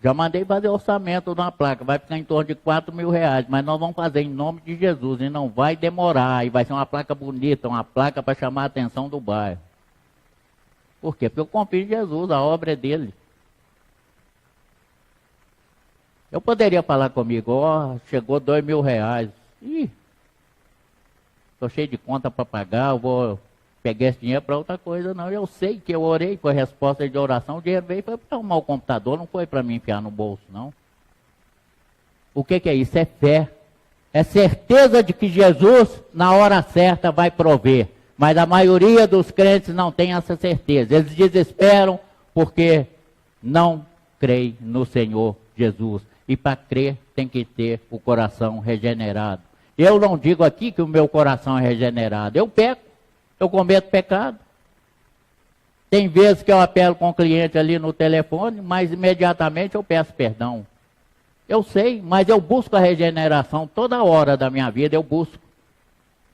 Já mandei fazer orçamento de uma placa, vai ficar em torno de R$4.000, mas nós vamos fazer em nome de Jesus, e não vai demorar, e vai ser uma placa bonita, uma placa para chamar a atenção do bairro. Por quê? Porque eu confio em Jesus, a obra é dele. Eu poderia falar comigo, chegou R$2.000. Ih, estou cheio de conta para pagar, eu vou pegar esse dinheiro para outra coisa. Não, eu sei que eu orei, foi resposta de oração, o dinheiro veio para arrumar o computador, não foi para mim enfiar no bolso, não. O que é isso? É fé. É certeza de que Jesus, na hora certa, vai prover. Mas a maioria dos crentes não tem essa certeza. Eles desesperam porque não creem no Senhor Jesus. E para crer tem que ter o coração regenerado. Eu não digo aqui que o meu coração é regenerado. Eu peco, eu cometo pecado. Tem vezes que eu apelo com o cliente ali no telefone, mas imediatamente eu peço perdão. Eu sei, mas eu busco a regeneração toda hora da minha vida, eu busco.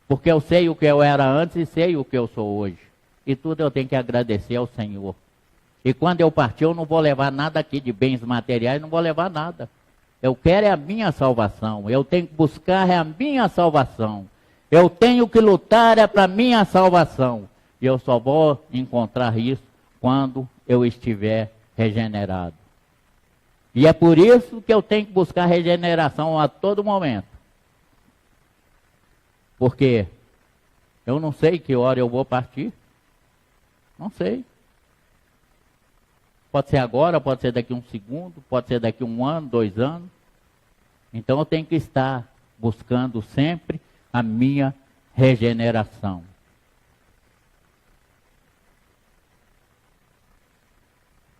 Porque eu sei o que eu era antes e sei o que eu sou hoje. E tudo eu tenho que agradecer ao Senhor. E quando eu partir, eu não vou levar nada aqui de bens materiais, não vou levar nada. Eu quero é a minha salvação. Eu tenho que buscar é a minha salvação. Eu tenho que lutar é para a minha salvação. E eu só vou encontrar isso quando eu estiver regenerado. E é por isso que eu tenho que buscar regeneração a todo momento. Porque eu não sei que hora eu vou partir. Não sei. Pode ser agora, pode ser daqui a um segundo, pode ser daqui a 1 ano, 2 anos. Então eu tenho que estar buscando sempre a minha regeneração.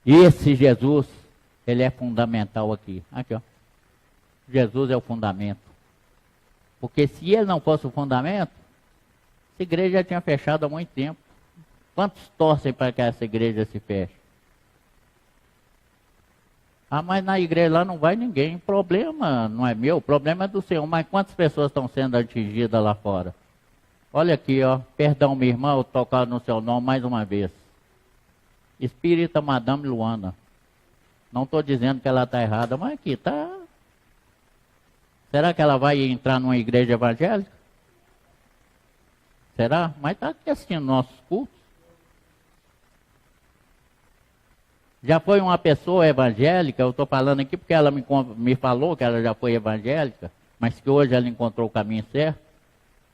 E esse Jesus, ele é fundamental aqui. Aqui, ó. Jesus é o fundamento. Porque se ele não fosse o fundamento, essa igreja já tinha fechado há muito tempo. Quantos torcem para que essa igreja se feche? Ah, mas na igreja lá não vai ninguém. O problema não é meu, o problema é do Senhor. Mas quantas pessoas estão sendo atingidas lá fora? Olha aqui, ó. Perdão, minha irmã, eu tocar no seu nome mais uma vez. Espírita Madame Luana. Não estou dizendo que ela está errada, mas aqui está. Será que ela vai entrar numa igreja evangélica? Será? Mas está aqui assistindo nossos cultos. Já foi uma pessoa evangélica, eu estou falando aqui porque ela me falou que ela já foi evangélica, mas que hoje ela encontrou o caminho certo,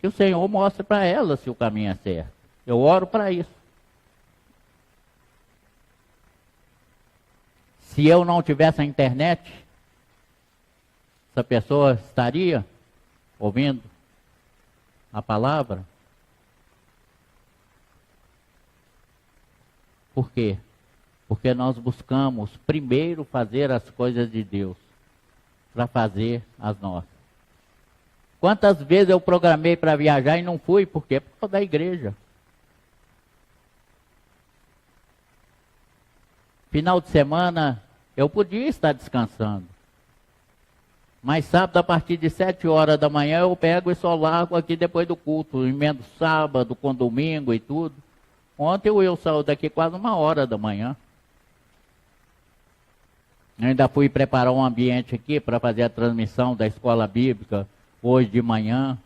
que o Senhor mostre para ela se o caminho é certo. Eu oro para isso. Se eu não tivesse a internet, essa pessoa estaria ouvindo a palavra? Por quê? Porque nós buscamos primeiro fazer as coisas de Deus, para fazer as nossas. Quantas vezes eu programei para viajar e não fui? Por quê? Por causa da igreja. Final de semana eu podia estar descansando. Mas sábado, a partir de 7 horas da manhã, eu pego e só largo aqui depois do culto. Emendo sábado com domingo e tudo. Ontem eu saí daqui quase 1 hora da manhã. Eu ainda fui preparar um ambiente aqui para fazer a transmissão da escola bíblica hoje de manhã.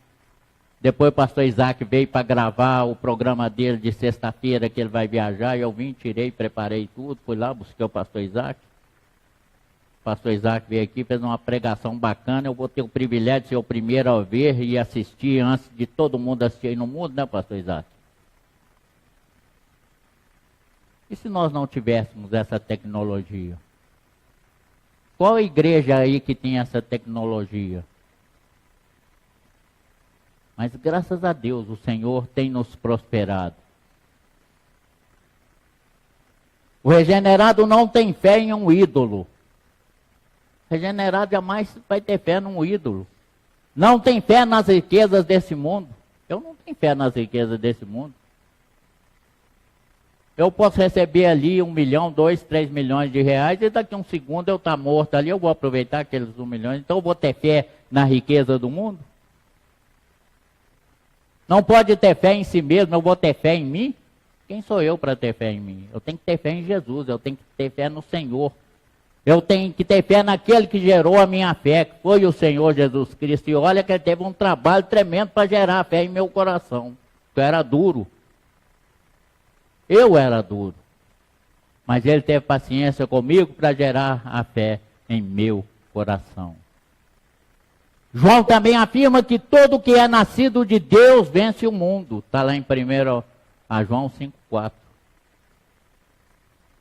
Depois o pastor Isaac veio para gravar o programa dele de sexta-feira que ele vai viajar. Eu vim, tirei, preparei tudo. Fui lá, busquei o pastor Isaac. O pastor Isaac veio aqui, fez uma pregação bacana. Eu vou ter o privilégio de ser o primeiro a ver e assistir antes de todo mundo assistir aí no mundo, né, pastor Isaac? E se nós não tivéssemos essa tecnologia? Qual igreja aí que tem essa tecnologia? Mas graças a Deus o Senhor tem nos prosperado. O regenerado não tem fé em um ídolo. O regenerado jamais vai ter fé num ídolo. Não tem fé nas riquezas desse mundo. Eu não tenho fé nas riquezas desse mundo. Eu posso receber ali 1 milhão, 2, 3 milhões de reais, e daqui a um segundo eu estou morto ali, eu vou aproveitar aqueles 1 milhão, então eu vou ter fé na riqueza do mundo? Não pode ter fé em si mesmo, eu vou ter fé em mim? Quem sou eu para ter fé em mim? Eu tenho que ter fé em Jesus, eu tenho que ter fé no Senhor. Eu tenho que ter fé naquele que gerou a minha fé, que foi o Senhor Jesus Cristo. E olha que ele teve um trabalho tremendo para gerar a fé em meu coração. Eu era duro. Eu era duro. Mas ele teve paciência comigo para gerar a fé em meu coração. João também afirma que todo que é nascido de Deus vence o mundo. Está lá em 1 João 5,4.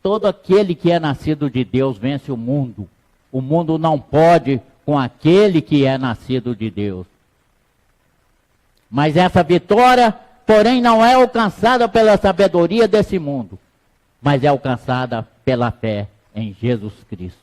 Todo aquele que é nascido de Deus vence o mundo. O mundo não pode com aquele que é nascido de Deus. Mas essa vitória, porém, não é alcançada pela sabedoria desse mundo, mas é alcançada pela fé em Jesus Cristo.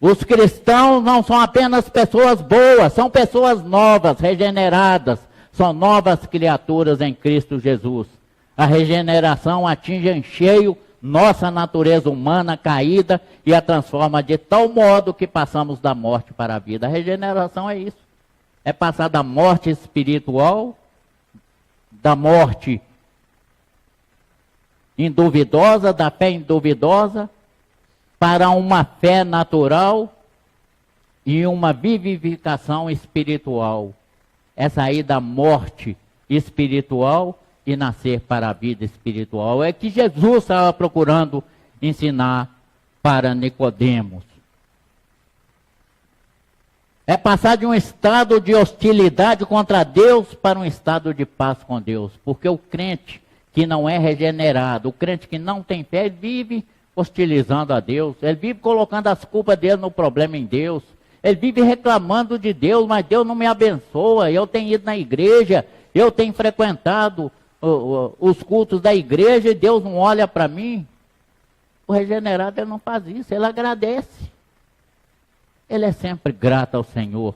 Os cristãos não são apenas pessoas boas, são pessoas novas, regeneradas, são novas criaturas em Cristo Jesus. A regeneração atinge em cheio nossa natureza humana caída e a transforma de tal modo que passamos da morte para a vida. A regeneração é isso. É passar da morte espiritual, da morte induvidosa, da fé induvidosa, para uma fé natural e uma vivificação espiritual. É sair da morte espiritual e nascer para a vida espiritual. É que Jesus estava procurando ensinar para Nicodemos. É passar de um estado de hostilidade contra Deus para um estado de paz com Deus. Porque o crente que não é regenerado, o crente que não tem fé, ele vive hostilizando a Deus. Ele vive colocando as culpas dele no problema em Deus. Ele vive reclamando de Deus, mas Deus não me abençoa. Eu tenho ido na igreja, eu tenho frequentado os cultos da igreja e Deus não olha para mim. O regenerado ele não faz isso, ele agradece. Ele é sempre grato ao Senhor.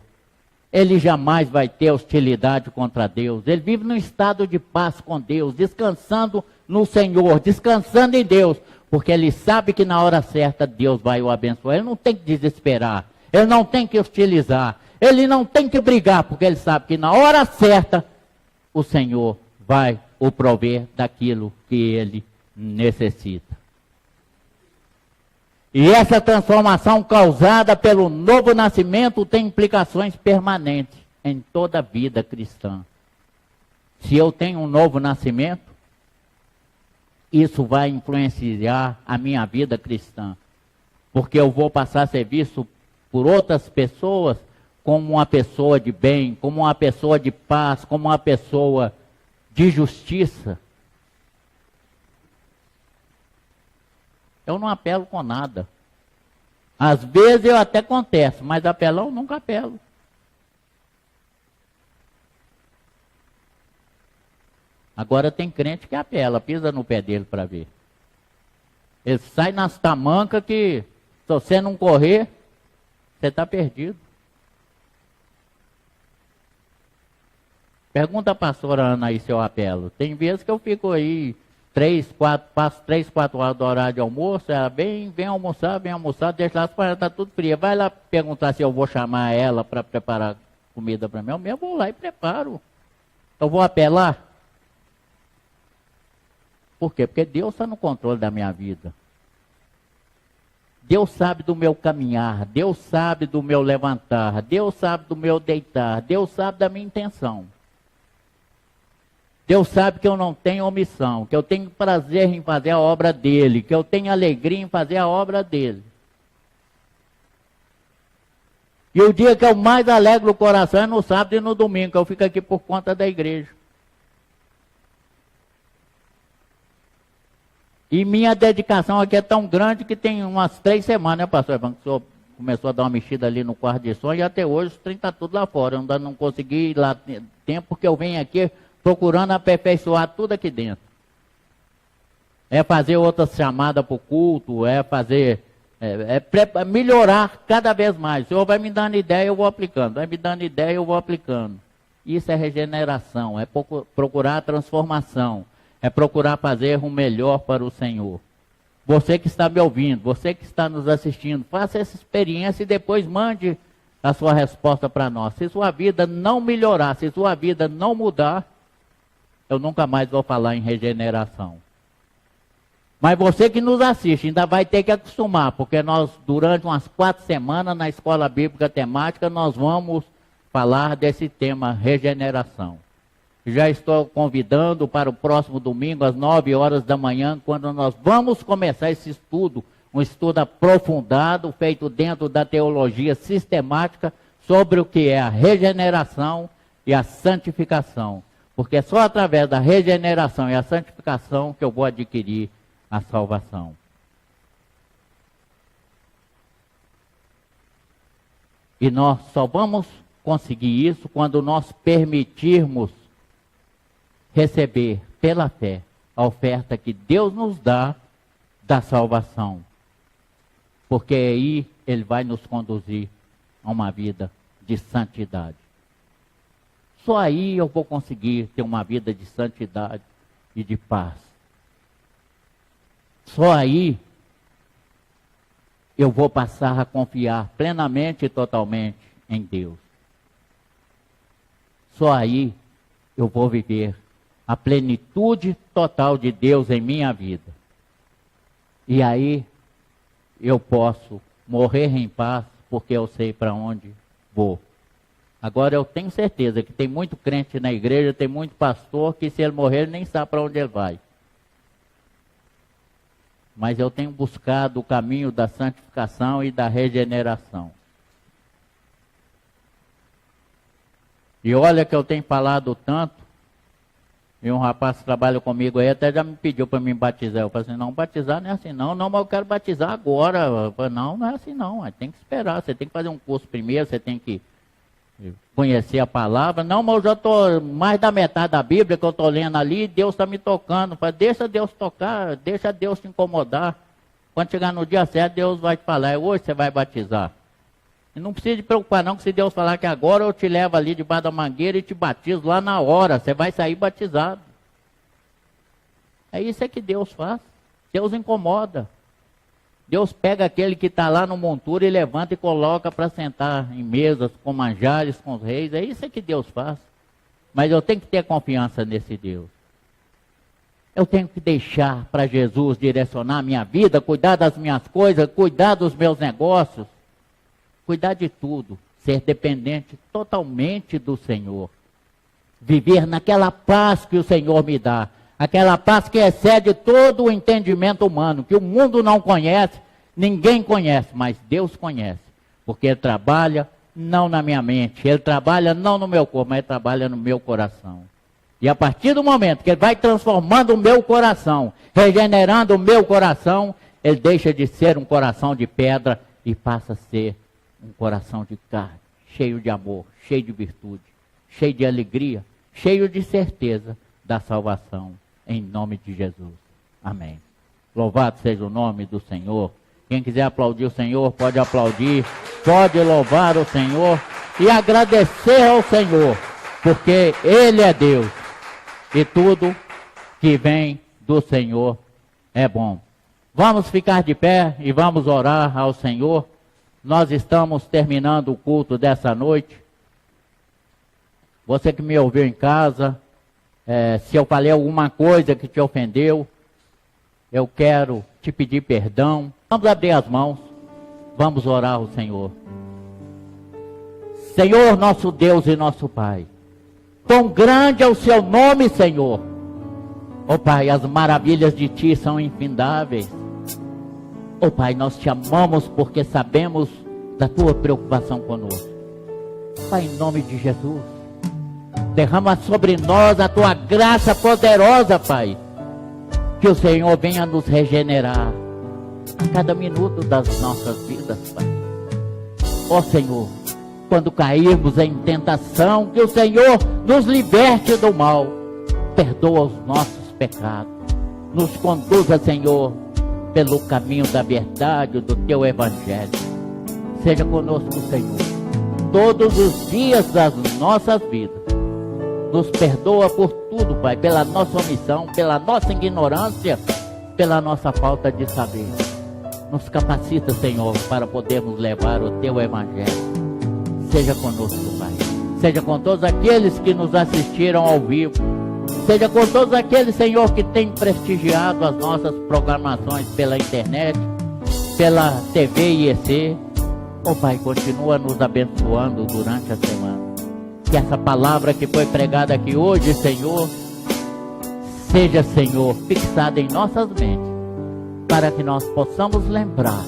Ele jamais vai ter hostilidade contra Deus. Ele vive num estado de paz com Deus, descansando no Senhor, descansando em Deus, porque ele sabe que na hora certa Deus vai o abençoar. Ele não tem que desesperar, ele não tem que hostilizar, ele não tem que brigar, porque ele sabe que na hora certa o Senhor vai o prover daquilo que ele necessita. E essa transformação causada pelo novo nascimento tem implicações permanentes em toda a vida cristã. Se eu tenho um novo nascimento, isso vai influenciar a minha vida cristã. Porque eu vou passar a ser visto por outras pessoas como uma pessoa de bem, como uma pessoa de paz, como uma pessoa de justiça. Eu não apelo com nada. Às vezes eu até contesto, mas apelar eu nunca apelo. Agora tem crente que apela, pisa no pé dele para ver. Ele sai nas tamancas que, se você não correr, você está perdido. Pergunta a pastora Ana aí se eu apelo. Tem vezes que eu fico aí, passo 3, 4 horas do horário de almoço, ela vem almoçar, deixa lá as panelas, está tudo fria. Vai lá perguntar se eu vou chamar ela para preparar comida para mim. Eu mesmo vou lá e preparo. Eu vou apelar? Por quê? Porque Deus está no controle da minha vida. Deus sabe do meu caminhar, Deus sabe do meu levantar, Deus sabe do meu deitar, Deus sabe da minha intenção. Deus sabe que eu não tenho omissão, que eu tenho prazer em fazer a obra dele, que eu tenho alegria em fazer a obra dele. E o dia que eu mais alegro o coração é no sábado e no domingo, que eu fico aqui por conta da igreja. E minha dedicação aqui é tão grande que tem umas 3 semanas, né, pastor? O senhor começou a dar uma mexida ali no quarto de som e até hoje os trem está tudo lá fora. Eu não consegui ir lá tempo, porque eu venho aqui procurando aperfeiçoar tudo aqui dentro. É fazer outras chamadas para o culto, é fazer, melhorar cada vez mais. O Senhor vai me dando ideia, eu vou aplicando. Vai me dando ideia, eu vou aplicando. Isso é regeneração, é procurar a transformação. é procurar fazer o melhor para o Senhor. Você que está me ouvindo, você que está nos assistindo, faça essa experiência e depois mande a sua resposta para nós. Se sua vida não melhorar, se sua vida não mudar, eu nunca mais vou falar em regeneração. Mas você que nos assiste ainda vai ter que acostumar, porque nós, durante umas 4 semanas, na Escola Bíblica Temática, nós vamos falar desse tema, regeneração. Já estou convidando para o próximo domingo, às 9 horas da manhã, quando nós vamos começar esse estudo, um estudo aprofundado, feito dentro da teologia sistemática, sobre o que é a regeneração e a santificação. Porque é só através da regeneração e a santificação que eu vou adquirir a salvação. E nós só vamos conseguir isso quando nós permitirmos receber pela fé a oferta que Deus nos dá da salvação. Porque aí Ele vai nos conduzir a uma vida de santidade. Só aí eu vou conseguir ter uma vida de santidade e de paz. Só aí eu vou passar a confiar plenamente e totalmente em Deus. Só aí eu vou viver a plenitude total de Deus em minha vida. E aí eu posso morrer em paz, porque eu sei para onde vou. Agora eu tenho certeza que tem muito crente na igreja, tem muito pastor que se ele morrer ele nem sabe para onde ele vai. Mas eu tenho buscado o caminho da santificação e da regeneração. E olha que eu tenho falado tanto, e um rapaz que trabalha comigo aí até já me pediu para me batizar. Eu falei assim, não, batizar não é assim não. Não, mas eu quero batizar agora. Eu falei, não, não é assim não. Tem que esperar, você tem que fazer um curso primeiro, você tem que conhecer a palavra. Não, mas eu já estou mais da metade da Bíblia que eu estou lendo ali, e Deus está me tocando. Eu falei, deixa Deus tocar, deixa Deus te incomodar. Quando chegar no dia certo, Deus vai te falar, hoje você vai batizar. E não precisa te preocupar não, que se Deus falar que agora eu te levo ali debaixo da mangueira e te batizo lá na hora, você vai sair batizado. É isso que Deus faz. Deus incomoda. Deus pega aquele que está lá no monturo e levanta e coloca para sentar em mesas com manjares, com os reis. É isso que Deus faz. Mas eu tenho que ter confiança nesse Deus. Eu tenho que deixar para Jesus direcionar a minha vida, cuidar das minhas coisas, cuidar dos meus negócios. Cuidar de tudo, ser dependente totalmente do Senhor. Viver naquela paz que o Senhor me dá. Aquela paz que excede todo o entendimento humano, que o mundo não conhece, ninguém conhece, mas Deus conhece. Porque Ele trabalha não na minha mente, Ele trabalha não no meu corpo, mas Ele trabalha no meu coração. E a partir do momento que Ele vai transformando o meu coração, regenerando o meu coração, Ele deixa de ser um coração de pedra e passa a ser um coração de carne, cheio de amor, cheio de virtude, cheio de alegria, cheio de certeza da salvação, em nome de Jesus. Amém. Louvado seja o nome do Senhor. Quem quiser aplaudir o Senhor, pode aplaudir, pode louvar o Senhor e agradecer ao Senhor, porque Ele é Deus e tudo que vem do Senhor é bom. Vamos ficar de pé e vamos orar ao Senhor. Nós estamos terminando o culto dessa noite. Você que me ouviu em casa, se eu falei alguma coisa que te ofendeu, eu quero te pedir perdão. Vamos abrir as mãos, vamos orar ao Senhor. Senhor, nosso Deus e nosso Pai, quão grande é o seu nome, Senhor. Ó Pai, as maravilhas de Ti são infindáveis. Ó Pai, nós te amamos porque sabemos da Tua preocupação conosco. Pai, em nome de Jesus, derrama sobre nós a Tua graça poderosa, Pai. Que o Senhor venha nos regenerar a cada minuto das nossas vidas, Pai. Ó Senhor, quando cairmos em tentação, que o Senhor nos liberte do mal. Perdoa os nossos pecados. Nos conduza, Senhor, pelo caminho da verdade, do Teu Evangelho. Seja conosco, Senhor, todos os dias das nossas vidas. Nos perdoa por tudo tudo, Pai, pela nossa omissão, pela nossa ignorância, pela nossa falta de saber. Nos capacita, Senhor, para podermos levar o Teu Evangelho. Seja conosco, Pai. Seja com todos aqueles que nos assistiram ao vivo. Seja com todos aqueles, Senhor, que têm prestigiado as nossas programações pela internet, pela TV IEC. Oh, Pai, continua nos abençoando durante a semana. Que essa palavra que foi pregada aqui hoje, Senhor, seja, Senhor, fixada em nossas mentes, para que nós possamos lembrar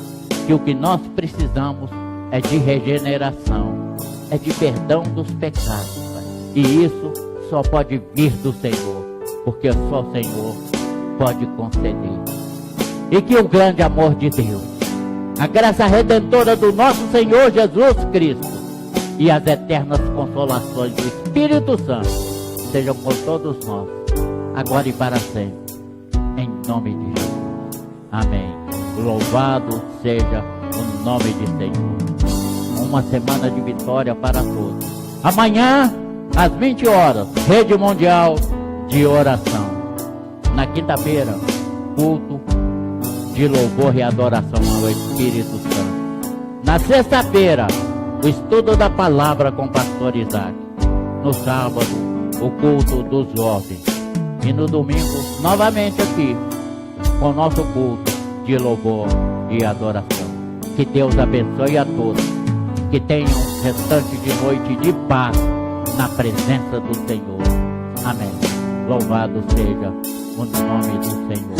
que o que nós precisamos é de regeneração, é de perdão dos pecados, Pai. E isso só pode vir do Senhor, porque só o Senhor pode conceder. E que o grande amor de Deus, a graça redentora do nosso Senhor Jesus Cristo e as eternas consolações do Espírito Santo sejam com todos nós, agora e para sempre, em nome de Jesus. Amém. Louvado seja o nome de Senhor. Uma semana de vitória para todos. Amanhã, às 20 horas, Rede Mundial de Oração. Na quinta-feira, culto de louvor e adoração ao Espírito Santo. Na sexta-feira, o estudo da palavra com o pastor Isaac. No sábado, o culto dos jovens. E no domingo, novamente aqui, com o nosso culto de louvor e adoração. Que Deus abençoe a todos. Que tenham um restante de noite de paz na presença do Senhor. Amém. Louvado seja o nome do Senhor.